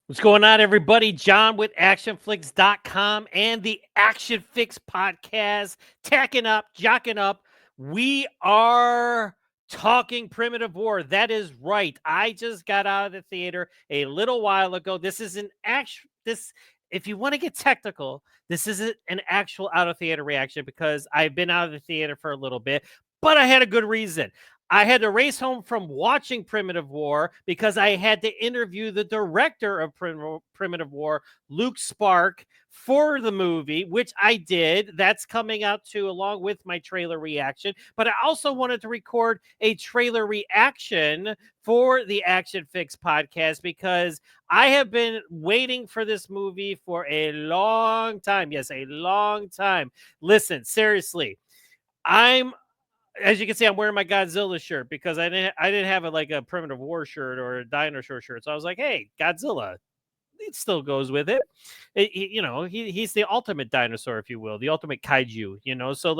What's going on, everybody? John with ACTION-FLIX.com and the Action-FLIX podcast. Tacking up, jocking up. We are talking Primitive War. That is right. I just got out of the theater a little while ago. This is an actual, if you want to get technical, this isn't an actual out of theater reaction because I've been out of the theater for a little bit, but I had a good reason. I had to race home from watching Primitive War because I had to interview the director of Primitive War, Luke Sparke, for the movie, which I did. That's coming out too, along with my trailer reaction. But I also wanted to record a trailer reaction for the Action-FLIX podcast because I have been waiting for this movie for a long time. Yes, a long time. Listen, seriously, I'm as you can see, I'm wearing my Godzilla shirt because I didn't have a Primitive War shirt or a dinosaur shirt. So I was like, hey, Godzilla. It still goes with it. He's the ultimate dinosaur, if you will, the ultimate kaiju. So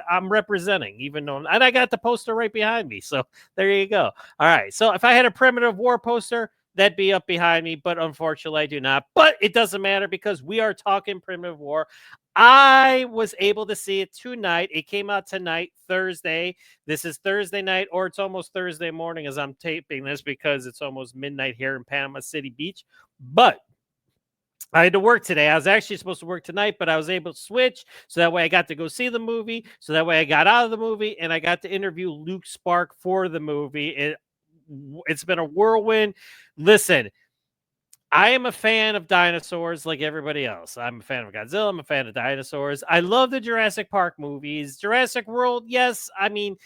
I'm representing, even though, and I got the poster right behind me. So there you go. All right. So if I had a Primitive War poster, that'd be up behind me, but unfortunately I do not. But it doesn't matter because we are talking Primitive War. I was able to see it tonight. It came out tonight, Thursday. This is Thursday night, or it's almost Thursday morning as I'm taping this because it's almost midnight here in Panama City Beach. But I had to work today. I was actually supposed to work tonight, but I was able to switch. So that way I got to go see the movie. So that way I got out of the movie and I got to interview Luke Sparke for the movie. It's been a whirlwind. Listen, I am a fan of dinosaurs like everybody else. I'm a fan of Godzilla. I'm a fan of dinosaurs. I love the Jurassic Park movies. Jurassic World, yes. I mean,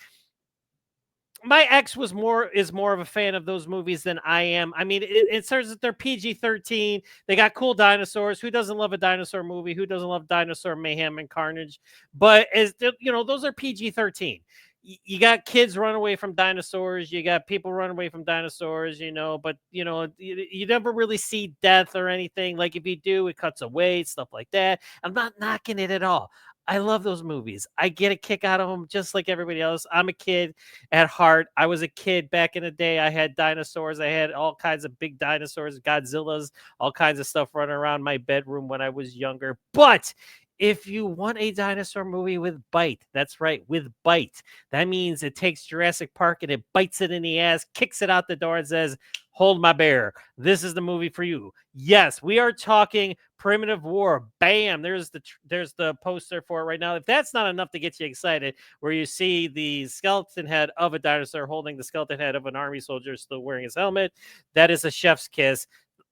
my ex is more of a fan of those movies than I am. I mean, it says that they're PG-13. They got cool dinosaurs. Who doesn't love a dinosaur movie? Who doesn't love dinosaur mayhem and carnage? But those are PG-13. You got kids run away from dinosaurs. You got people run away from dinosaurs. But you never really see death or anything. Like if you do, it cuts away, stuff like that. I'm not knocking it at all. I love those movies. I get a kick out of them just like everybody else. I'm a kid at heart. I was a kid back in the day. I had dinosaurs. I had all kinds of big dinosaurs, Godzillas, all kinds of stuff running around my bedroom when I was younger. But if you want a dinosaur movie with bite, that's right, with bite. That means it takes Jurassic Park and it bites it in the ass, kicks it out the door, and says, hold my bear. This is the movie for you. Yes, we are talking Primitive War. Bam! There's the poster for it right now. If that's not enough to get you excited, where you see the skeleton head of a dinosaur holding the skeleton head of an army soldier still wearing his helmet, that is a chef's kiss.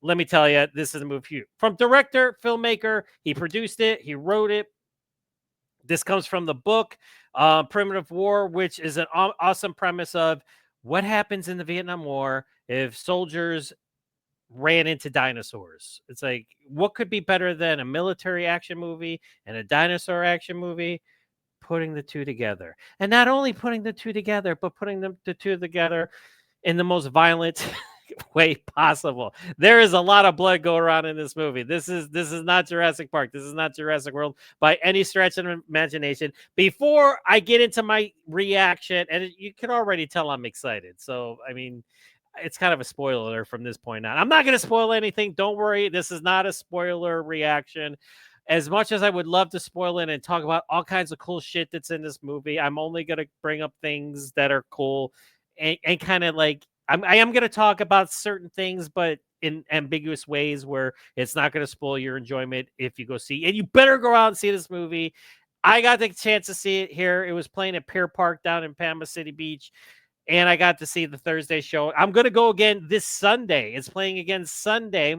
Let me tell you, this is a movie for you. From director, filmmaker, he produced it, he wrote it. This comes from the book, Primitive War, which is an awesome premise of what happens in the Vietnam War if soldiers ran into dinosaurs. It's like, what could be better than a military action movie and a dinosaur action movie? Putting the two together. And not only putting the two together, but putting the two together in the most violent way possible. There is a lot of blood going around in this movie. This is not Jurassic Park. This is not Jurassic World by any stretch of imagination. Before I get into my reaction, and you can already tell I'm excited. So, I mean, it's kind of a spoiler from this point on. I'm not going to spoil anything. Don't worry. This is not a spoiler reaction. As much as I would love to spoil it and talk about all kinds of cool shit that's in this movie, I'm only going to bring up things that are cool and kind of like, I am going to talk about certain things, but in ambiguous ways where it's not going to spoil your enjoyment if you go see. And you better go out and see this movie. I got the chance to see it here. It was playing at Pier Park down in Panama City Beach. And I got to see the Thursday show. I'm going to go again this Sunday. It's playing again Sunday.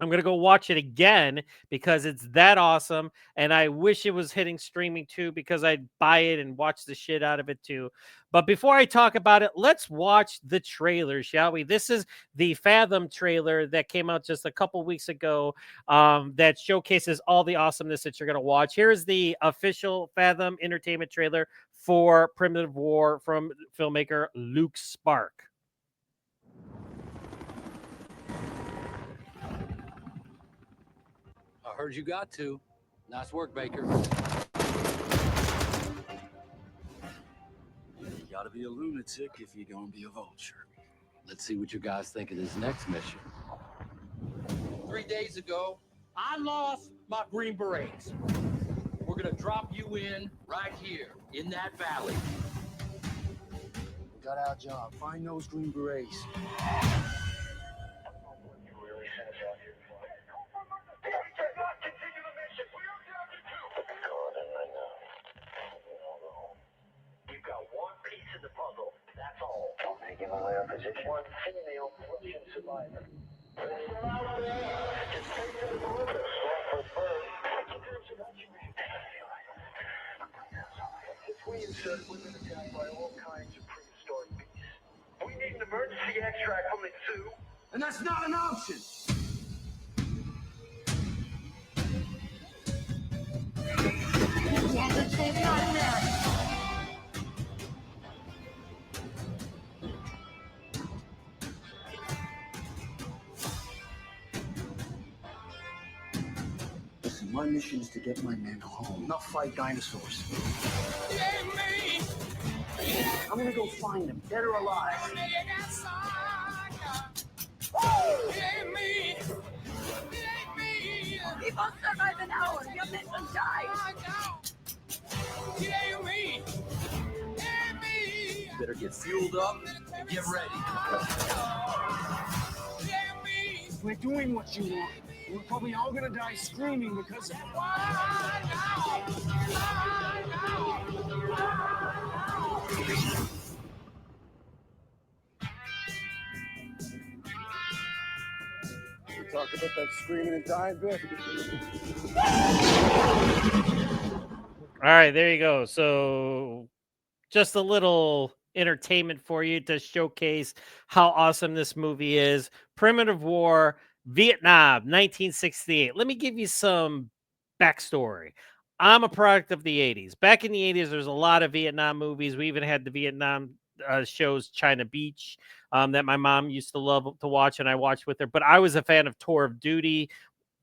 I'm going to go watch it again because it's that awesome. And I wish it was hitting streaming too because I'd buy it and watch the shit out of it too. But before I talk about it, let's watch the trailer, shall we? This is the Fathom trailer that came out just a couple weeks ago that showcases all the awesomeness that you're going to watch. Here's the official Fathom Entertainment trailer for Primitive War from filmmaker Luke Sparke. I heard you got to. Nice work, Baker. You gotta be a lunatic if you're gonna be a vulture. Let's see what you guys think of this next mission. 3 days ago, I lost my Green Berets. We're gonna drop you in right here in that valley. We got our job. Find those Green Berets. You've got one piece of the puzzle. That's all. Don't make him aware of position. One female Russian survivor. Listen out there. Just take to the perimeter. Swap for bird. If we insert women attacked by all kinds of prehistoric beasts, we need an emergency extract from the zoo. And that's not an option. Listen, my mission is to get my men home, not fight dinosaurs. I'm gonna go find them, dead or alive. We won't survive an hour. Your men will die. Better get fueled up and get ready. We're doing what you want. We're probably all gonna die screaming because of it. We talk about that screaming and dying bit. All right, there you go. So just a little entertainment for you to showcase how awesome this movie is. Primitive War, Vietnam, 1968. Let me give you some backstory. I'm a product of the 80s. Back in the 80s, there's a lot of Vietnam movies. We even had the Vietnam shows, China Beach, that my mom used to love to watch, and I watched with her. But I was a fan of Tour of Duty.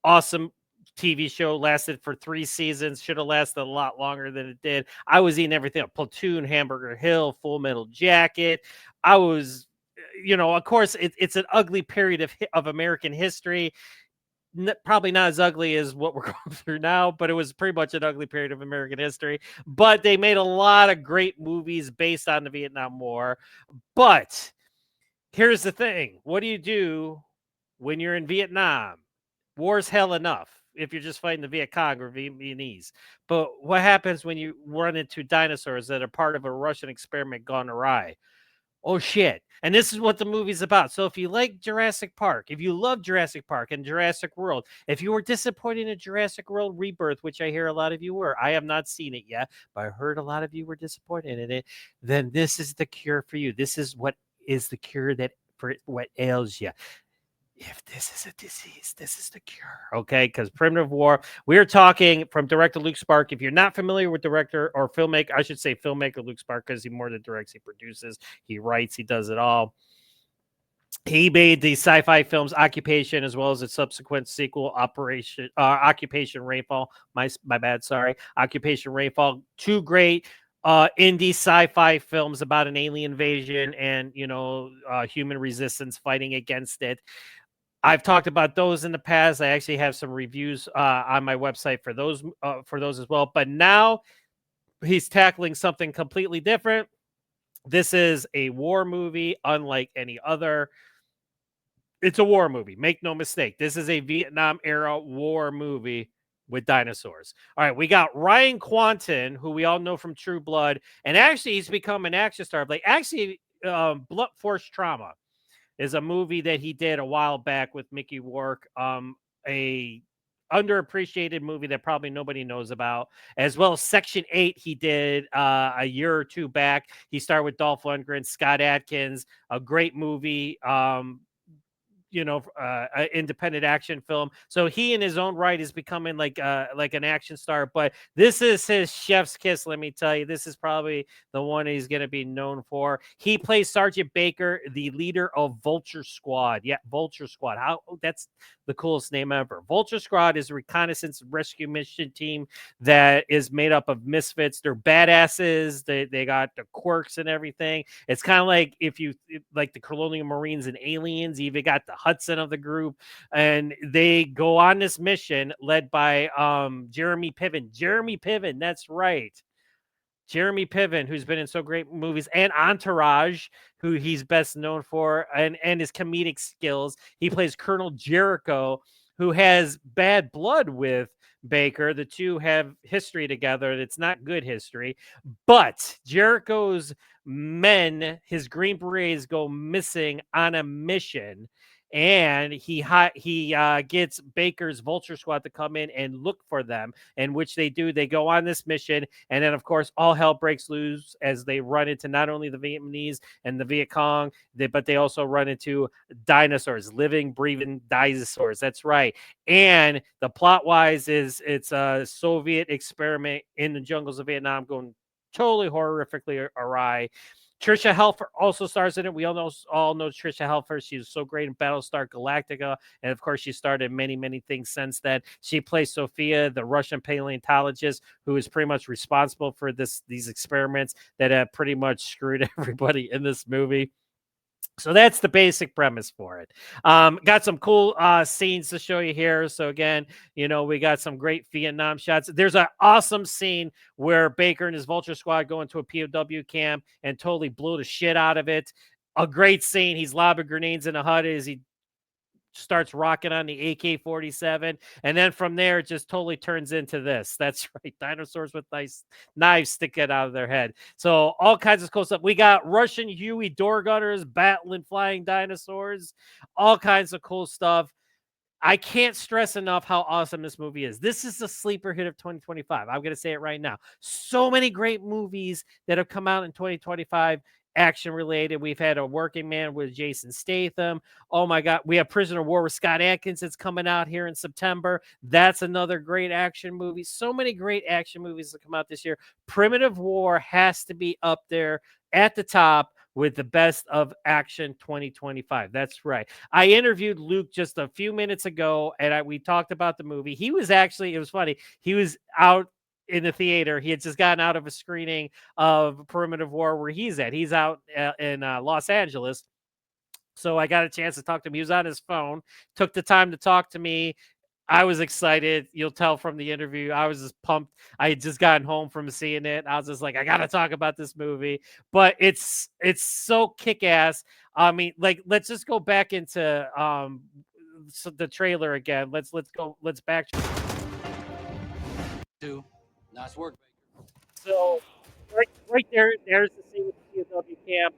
Awesome TV show, lasted for 3 seasons, should have lasted a lot longer than it did. I was eating everything up. Platoon, Hamburger Hill, Full Metal Jacket. I was, of course, it's an ugly period of American history. Probably not as ugly as what we're going through now, but it was pretty much an ugly period of American history. But they made a lot of great movies based on the Vietnam War. But here's the thing. What do you do when you're in Vietnam? War's hell enough if you're just fighting the Viet Cong or Vietnamese. But what happens when you run into dinosaurs that are part of a Russian experiment gone awry? Oh, shit. And this is what the movie's about. So if you like Jurassic Park, if you love Jurassic Park and Jurassic World, if you were disappointed in Jurassic World Rebirth, which I hear a lot of you were, I have not seen it yet, but I heard a lot of you were disappointed in it, then this is the cure for you. This is what is the cure for what ails you. If this is a disease, this is the cure, okay? Because Primitive War, we're talking from director Luke Sparke. If you're not familiar with director or filmmaker, I should say filmmaker Luke Sparke, because he more than directs, he produces, he writes, he does it all. He made the sci-fi films Occupation, as well as its subsequent sequel, Occupation Rainfall. My bad, sorry. Occupation Rainfall, 2 great indie sci-fi films about an alien invasion and, human resistance fighting against it. I've talked about those in the past. I actually have some reviews on my website for those as well. But now he's tackling something completely different. This is a war movie, unlike any other. It's a war movie. Make no mistake. This is a Vietnam era war movie with dinosaurs. All right, we got Ryan Quanten, who we all know from True Blood, and actually he's become an action star. Blunt Force Trauma is a movie that he did a while back with Mickey Rourke, a underappreciated movie that probably nobody knows about, as well as Section 8 he did a year or 2 back. He starred with Dolph Lundgren, Scott Adkins, a great movie, an independent action film. So he in his own right is becoming like an action star, but this is his chef's kiss. Let me tell you, this is probably the one he's going to be known for. He plays Sergeant Baker, the leader of Vulture Squad. Yeah, Vulture Squad. That's the coolest name ever. Vulture Squad is a reconnaissance rescue mission team that is made up of misfits. They're badasses. They got the quirks and everything. It's kind of like if you like the Colonial Marines and Aliens. You even got the Hudson of the group, and they go on this mission led by Jeremy Piven. Jeremy Piven, that's right. Jeremy Piven, who's been in so great movies, and Entourage, who he's best known for, and his comedic skills. He plays Colonel Jericho, who has bad blood with Baker. The two have history together, and it's not good history. But Jericho's men, his Green Berets, go missing on a mission, and he gets Baker's Vulture Squad to come in and look for them, and which they do. They go on this mission, and then, of course, all hell breaks loose as they run into not only the Vietnamese and the Viet Cong, but they also run into dinosaurs, living, breathing dinosaurs. That's right. And the plot-wise is it's a Soviet experiment in the jungles of Vietnam going totally horrifically awry. Trisha Helfer also stars in it. We all know Trisha Helfer. She was so great in Battlestar Galactica, and of course, she starred in many things since then. She plays Sophia, the Russian paleontologist, who is pretty much responsible for these experiments that have pretty much screwed everybody in this movie. So that's the basic premise for it. Got some cool scenes to show you here. So again, we got some great Vietnam shots. There's an awesome scene where Baker and his Vulture Squad go into a POW camp and totally blew the shit out of it. A great scene. He's lobbing grenades in the hut as he starts rocking on the AK-47, and then from there it just totally turns into this. That's right, dinosaurs with nice knives sticking out of their head. So all kinds of cool stuff. We got Russian Huey door gunners battling flying dinosaurs, all kinds of cool stuff. I can't stress enough how awesome this movie is. This is the sleeper hit of 2025. I'm going to say it right now. So many great movies that have come out in 2025, action related. We've had A Working Man with Jason Statham. Oh my God. We have Prisoner of War with Scott Adkins that's coming out here in September. That's another great action movie. So many great action movies that come out this year. Primitive War has to be up there at the top with the best of action 2025. That's right. I interviewed Luke just a few minutes ago, and we talked about the movie. He was actually, it was funny, he was out in the theater. He had just gotten out of a screening of Primitive War where he's at. He's out in Los Angeles. So I got a chance to talk to him. He was on his phone, took the time to talk to me. I was excited. You'll tell from the interview. I was just pumped. I had just gotten home from seeing it. I was just like, I got to talk about this movie. But it's so kick-ass. I mean, like, let's just go back into the trailer again. Let's back. Nice work, Baker. So right there's the scene with the POW camp.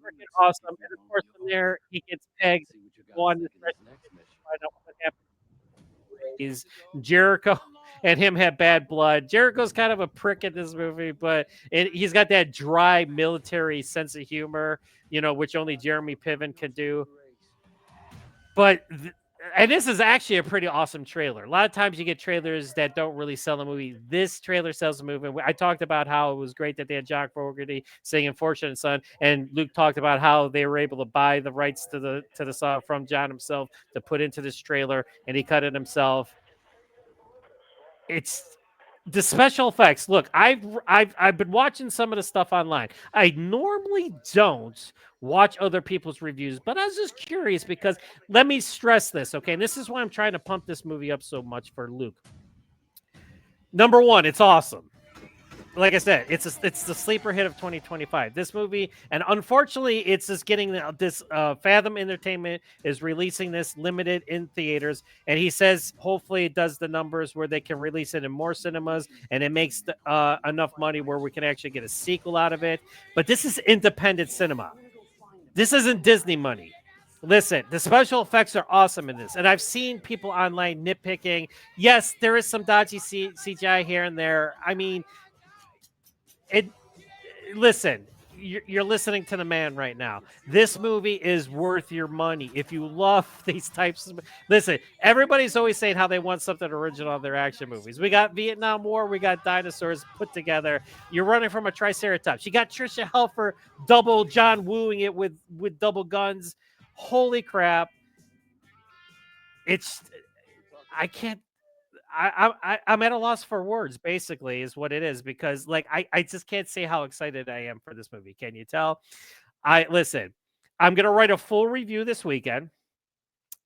Freaking awesome. And of course, from there, he gets pegged to go on this rescue mission to find out what happened. Is Jericho and him have bad blood. Jericho's kind of a prick in this movie, but he's got that dry military sense of humor, which only Jeremy Piven can do. But and this is actually a pretty awesome trailer. A lot of times you get trailers that don't really sell a movie. This trailer sells the movie. I talked about how it was great that they had John Fogerty singing "Fortunate Son," and Luke talked about how they were able to buy the rights to the song from John himself to put into this trailer, and he cut it himself. It's the special effects. Look, I've been watching some of the stuff online. I normally don't watch other people's reviews, but I was just curious because let me stress this, okay? And this is why I'm trying to pump this movie up so much for Luke. Number one, it's awesome. Like I said, it's the sleeper hit of 2025. This movie, and unfortunately, it's just getting this. Fathom Entertainment is releasing this limited in theaters, and he says hopefully it does the numbers where they can release it in more cinemas, and it makes enough money where we can actually get a sequel out of it. But this is independent cinema. This isn't Disney money. Listen, the special effects are awesome in this, and I've seen people online nitpicking. Yes, there is some dodgy CGI here and there. I mean. Listen, you're listening to the man right now. This movie is worth your money if you love these types of. Listen, everybody's always saying how they want something original in their action movies. We got Vietnam War, we got dinosaurs put together. You're running from a Triceratops. You got Trisha Helfer double John wooing it with double guns. Holy crap! I can't. I'm at a loss for words, basically, is what it is, because like I just can't say how excited I am for this movie. Can you tell? Listen, I'm gonna write a full review this weekend.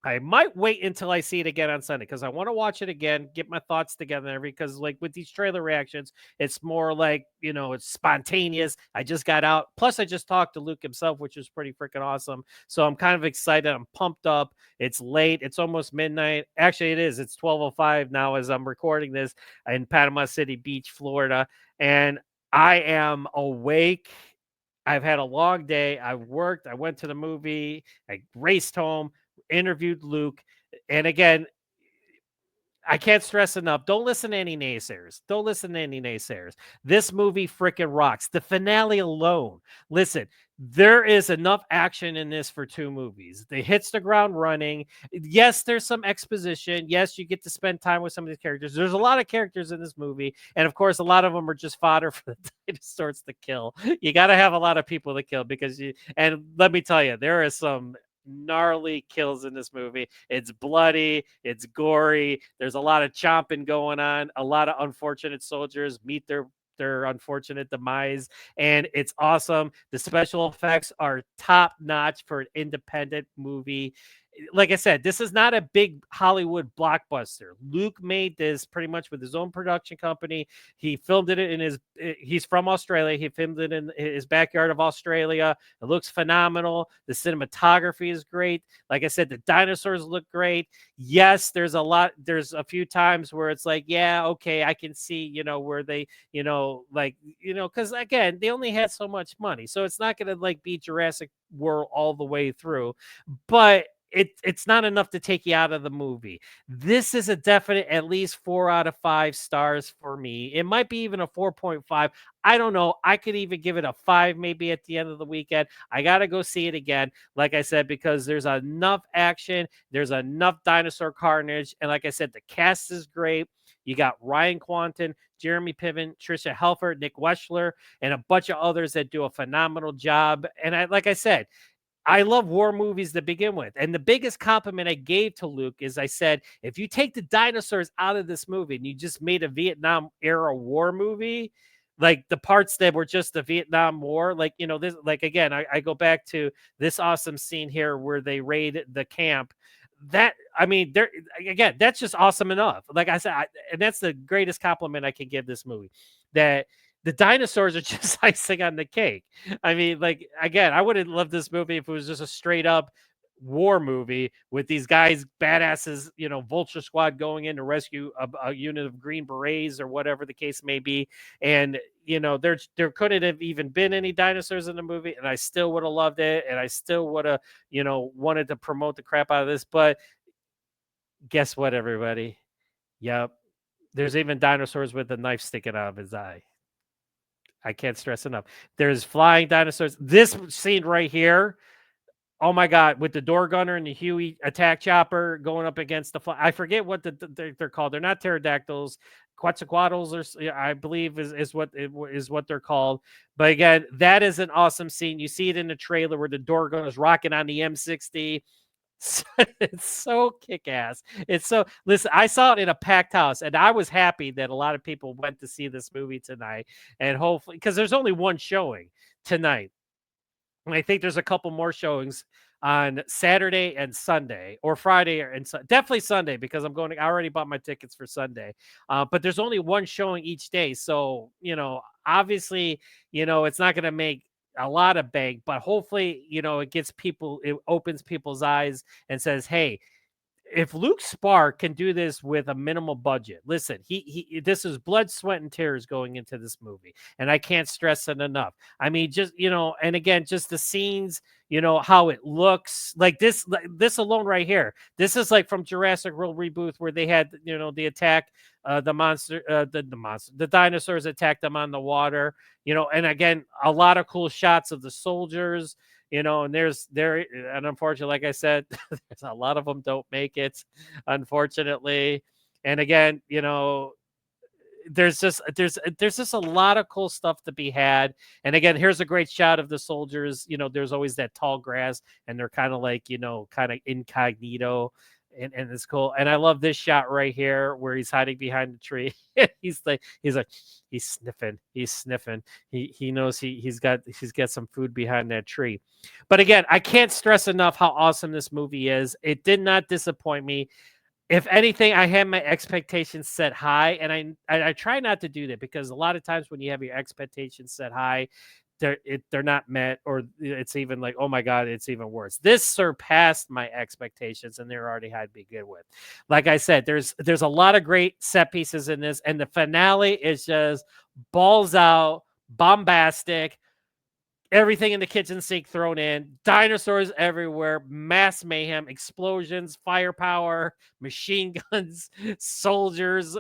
I might wait until I see it again on Sunday because I want to watch it again, get my thoughts together, and everything. Because like with these trailer reactions, it's more like it's spontaneous. I just got out. Plus, I just talked to Luke himself, which was pretty freaking awesome. So I'm kind of excited. I'm pumped up. It's late. It's almost midnight. Actually, it is. It's 12:05 now as I'm recording this in Panama City Beach, Florida, and I am awake. I've had a long day. I've worked. I went to the movie. I raced home, interviewed Luke. And again, I can't stress enough. Don't listen to any naysayers. Don't listen to any naysayers. This movie freaking rocks. The finale alone. Listen, there is enough action in this for 2 movies. It hits the ground running. Yes, there's some exposition. Yes, you get to spend time with some of these characters. There's a lot of characters in this movie. And of course, a lot of them are just fodder for the dinosaurs to kill. You got to have a lot of people to kill and let me tell you, there is some gnarly kills in this movie. It's bloody, it's gory, there's a lot of chomping going on, a lot of unfortunate soldiers meet their unfortunate demise, and it's awesome. The special effects are top notch for an independent movie. Like I said, this is not a big Hollywood blockbuster. Luke made this pretty much with his own production company. He filmed it he's from Australia. He filmed it in his backyard of Australia. It looks phenomenal. The cinematography is great. Like I said, the dinosaurs look great. Yes, there's a few times where it's like, yeah, okay, I can see, where they, because again, they only had so much money. So it's not going to like be Jurassic World all the way through. But it's not enough to take you out of the movie. This is a definite at least 4 out of 5 stars for me. It might be even a 4.5. I don't know. I could even give it a 5 maybe at the end of the weekend. I got to go see it again, like I said, because there's enough action. There's enough dinosaur carnage. And like I said, the cast is great. You got Ryan Quanten, Jeremy Piven, Tricia Helfer, Nick Weschler, and a bunch of others that do a phenomenal job. And like I said, I love war movies to begin with. And the biggest compliment I gave to Luke is I said, if you take the dinosaurs out of this movie and you just made a Vietnam era war movie, like the parts that were just the Vietnam War, this, like, again, I go back to this awesome scene here where they raid the camp. There again, that's just awesome enough. Like I said, and that's the greatest compliment I can give this movie, that the dinosaurs are just icing on the cake. I mean, like, again, I would have loved this movie if it was just a straight up war movie with these guys, badasses, Vulture Squad going in to rescue a unit of Green Berets or whatever the case may be. And, there couldn't have even been any dinosaurs in the movie, and I still would have loved it. And I still would have, wanted to promote the crap out of this. But guess what, everybody? Yep. There's even dinosaurs with a knife sticking out of his eye. I can't stress enough. There's flying dinosaurs. This scene right here, oh my God, with the door gunner and the Huey attack chopper going up against the I forget what they're called. They're not pterodactyls, quetzalcoatls, or I believe is what they're called. But again, that is an awesome scene. You see it in the trailer where the door gunner is rocking on the M60. It's so kick-ass. Listen, I saw it in a packed house, and I was happy that a lot of people went to see this movie tonight, and hopefully, because there's only one showing tonight, and I think there's a couple more showings on Saturday and Sunday, or Friday and definitely Sunday, because I already bought my tickets for Sunday. But there's only one showing each day, so obviously, it's not going to make a lot of bank, but hopefully, it opens people's eyes and says, hey, if Luke Sparke can do this with a minimal budget, listen, this is blood, sweat, and tears going into this movie, and I can't stress it enough. I mean, just and again, just the scenes, how it looks like this alone right here. This is like from Jurassic World reboot where they had the attack, the dinosaurs attacked them on the water, and again, a lot of cool shots of the soldiers. And and unfortunately, like I said, there's a lot of them don't make it, unfortunately. And again, there's just a lot of cool stuff to be had. And again, here's a great shot of the soldiers. There's always that tall grass, and they're kind of like, kind of incognito. and it's cool. And I love this shot right here where he's hiding behind the tree. he's like he's sniffing. He knows he's got some food behind that tree. But again, I can't stress enough how awesome this movie is. It did not disappoint me. If anything, I had my expectations set high, and I try not to do that, because a lot of times when you have your expectations set high, they're not met, or it's even like, oh my god, it's even worse. This surpassed my expectations, and they're already high to begin with. Like I said, there's a lot of great set pieces in this, and the finale is just balls out, bombastic. Everything in the kitchen sink thrown in, dinosaurs everywhere, mass mayhem, explosions, firepower, machine guns, soldiers.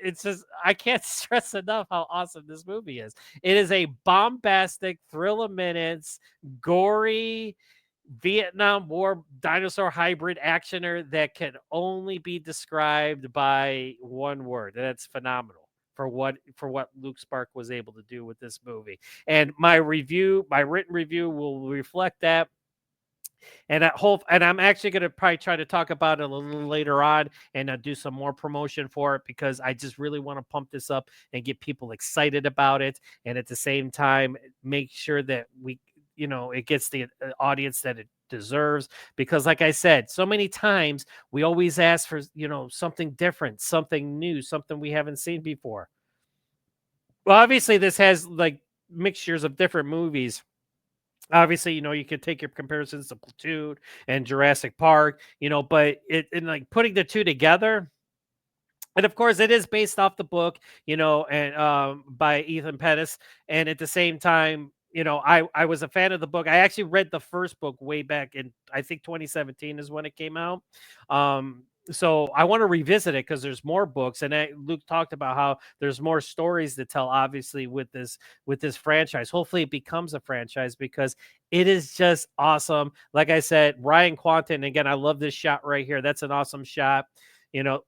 It's just, I can't stress enough how awesome this movie is. It is a bombastic, thrill of minutes, gory Vietnam War dinosaur hybrid actioner that can only be described by one word. And that's phenomenal for what Luke Sparke was able to do with this movie. And my written review will reflect that. And I'm actually going to probably try to talk about it a little later on, and do some more promotion for it, because I just really want to pump this up and get people excited about it. And at the same time, make sure that it gets the audience that it deserves. Because like I said, so many times we always ask for, something different, something new, something we haven't seen before. Well, obviously this has like mixtures of different movies. Obviously, you could take your comparisons to Platoon and Jurassic Park, but in like putting the two together, and of course, it is based off the book, and by Ethan Pettis. And at the same time, I was a fan of the book. I actually read the first book way back in, I think 2017 is when it came out. So I want to revisit it because there's more books, and Luke talked about how there's more stories to tell. Obviously, with this franchise, hopefully it becomes a franchise, because it is just awesome. Like I said, Ryan Quanten, again, I love this shot right here. That's an awesome shot.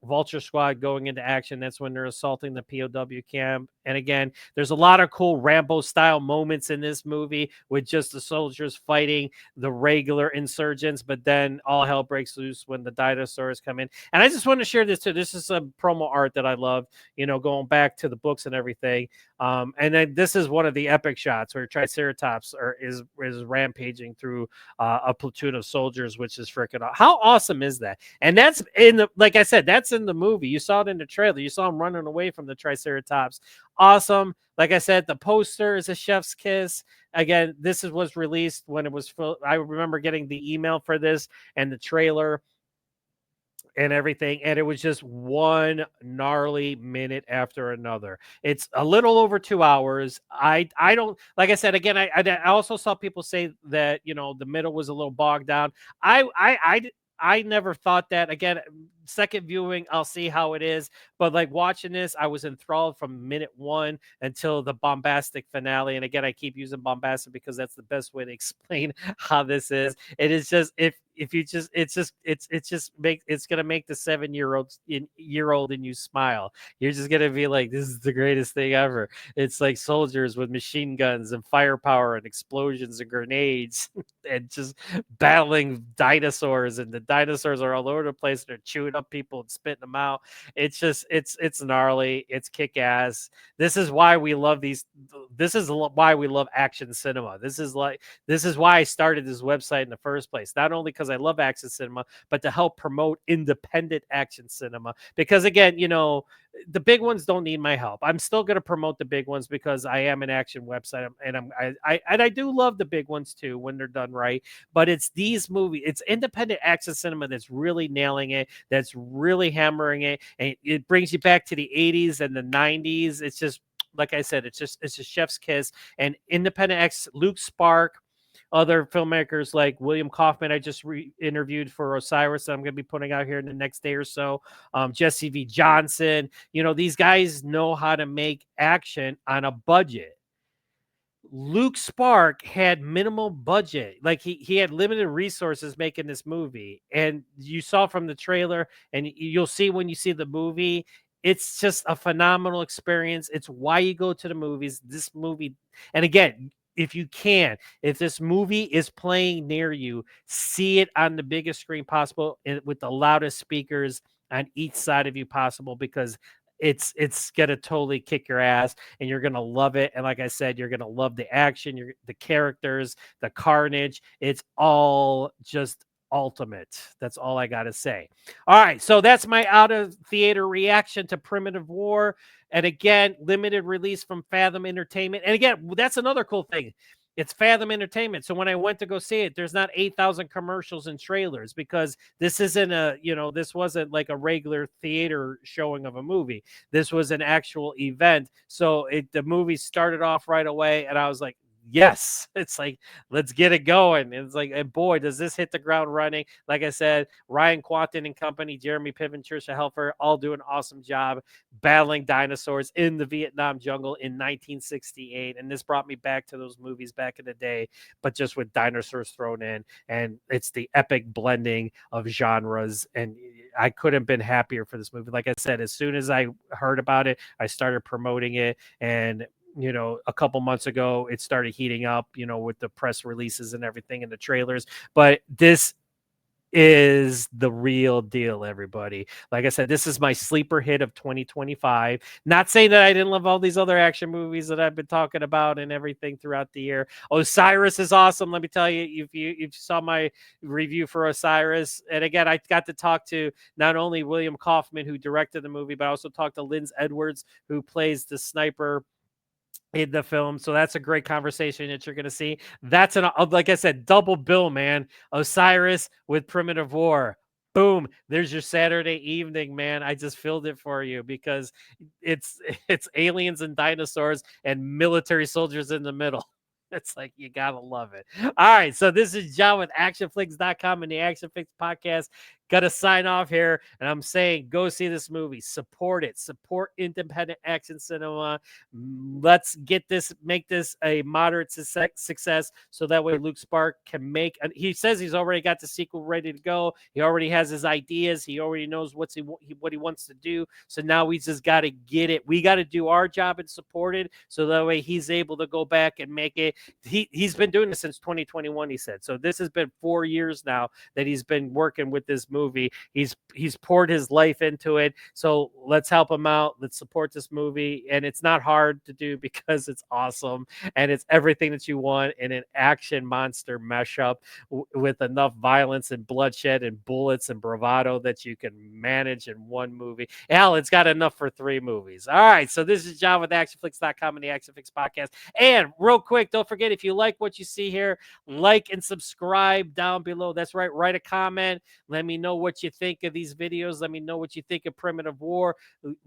Vulture Squad going into action. That's when they're assaulting the POW camp. And again, there's a lot of cool Rambo style moments in this movie with just the soldiers fighting the regular insurgents, but then all hell breaks loose when the dinosaurs come in. And I just want to share this too. This is some promo art that I love, going back to the books and everything. And then this is one of the epic shots where Triceratops is rampaging through a platoon of soldiers, which is freaking awesome. How awesome is that? And that's like I said, that's in the movie. You saw it in the trailer. You saw him running away from the Triceratops. Awesome. Like I said, the poster is a chef's kiss. Again, this was released when it was full. I remember getting the email for this and the trailer and everything, and it was just one gnarly minute after another. It's a little over 2 hours. I don't, like I said, again, I also saw people say that the middle was a little bogged down. I never thought that. Again, second viewing, I'll see how it is. But like watching this, I was enthralled from minute one until the bombastic finale. And again, I keep using bombastic because that's the best way to explain how this is. It is just it's gonna make the 7-year-old in you smile. You're just gonna be like, this is the greatest thing ever. It's like soldiers with machine guns and firepower and explosions and grenades and just battling dinosaurs, and the dinosaurs are all over the place. They're chewing up people and spitting them out. It's just it's gnarly. It's kick-ass. This is why we love why we love action cinema. This is why I started this website in the first place. Not only because I love action cinema, but to help promote independent action cinema. Because again, the big ones don't need my help. I'm still going to promote the big ones because I am an action website, and I do love the big ones too when they're done right. But it's these movies, it's independent action cinema that's really nailing it, that's really hammering it, and it brings you back to the 80s and the 90s. It's just, like I said, it's a chef's kiss. And independent action, Luke Sparke, other filmmakers like William Kaufman, I just interviewed for Osiris that I'm going to be putting out here in the next day or so. Jesse V. Johnson, these guys know how to make action on a budget. Luke Sparke had minimal budget. Like he had limited resources making this movie. And you saw from the trailer, and you'll see when you see the movie, it's just a phenomenal experience. It's why you go to the movies. This movie, and again, if you can, if this movie is playing near you, see it on the biggest screen possible and with the loudest speakers on each side of you possible, because it's gonna totally kick your ass and you're gonna love it. And like I said, you're gonna love the action, the characters, the carnage. It's all just ultimate. That's all I gotta say. All right, so that's my out of theater reaction to Primitive War. And again, limited release from Fathom Entertainment. And again, that's another cool thing. It's Fathom Entertainment. So when I went to go see it, there's not 8,000 commercials and trailers, because this isn't this wasn't like a regular theater showing of a movie. This was an actual event. So the movie started off right away, and I was like, yes, it's like, let's get it going. And it's like, and boy, does this hit the ground running. Like I said, Ryan Quanten and company, Jeremy Piven, Trisha Helfer, all do an awesome job battling dinosaurs in the Vietnam jungle in 1968. And this brought me back to those movies back in the day, but just with dinosaurs thrown in. And it's the epic blending of genres. And I couldn't have been happier for this movie. Like I said, as soon as I heard about it, I started promoting it. And a couple months ago, it started heating up, with the press releases and everything and the trailers. But this is the real deal, everybody. Like I said, this is my sleeper hit of 2025. Not saying that I didn't love all these other action movies that I've been talking about and everything throughout the year. Osiris is awesome. Let me tell you, if you saw my review for Osiris, and again, I got to talk to not only William Kaufman, who directed the movie, but I also talked to Linz Edwards, who plays the sniper in the film. So that's a great conversation that you're going to see. That's like I said, double bill, man. Osiris with Primitive War. Boom. There's your Saturday evening, man. I just filled it for you because it's aliens and dinosaurs and military soldiers in the middle. It's like, you gotta love it. All right, so this is John with ACTION-FLIX.com and the ACTION-FLIX podcast. Gotta sign off here, and I'm saying, go see this movie, support it, support independent action cinema. Let's make this a moderate success, so that way Luke Sparke can make. He says he's already got the sequel ready to go. He already has his ideas. He already knows what he wants to do. So now we just got to get it. We got to do our job and support it, so that way he's able to go back and make it. He's been doing this since 2021. He said so. This has been 4 years now that he's been working with this movie. He's poured his life into it. So let's help him out. Let's support this movie. And it's not hard to do because it's awesome. And it's everything that you want in an action monster mashup with enough violence and bloodshed and bullets and bravado that you can manage in one movie. Hell, it's got enough for 3 movies. All right. So this is John with ActionFlix.com and the ActionFlix podcast. And real quick, don't forget, if you like what you see here, like and subscribe down below. That's right. Write a comment. Let me know what you think of these videos. Let me know what you think of Primitive War.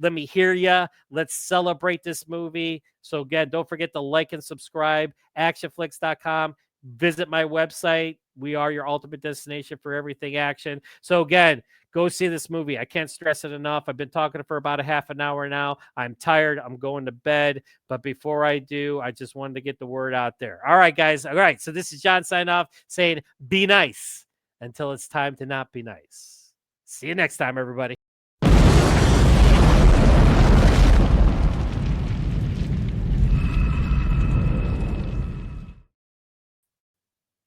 Let me hear you. Let's celebrate this movie. So again, don't forget to like and subscribe. ActionFlix.com. Visit my website. We are your ultimate destination for everything action. So again, go see this movie. I can't stress it enough. I've been talking for about a half an hour now. I'm tired. I'm going to bed. But before I do, I just wanted to get the word out there. All right, guys. All right. So this is John signing off, saying be nice until it's time to not be nice. See you next time, everybody.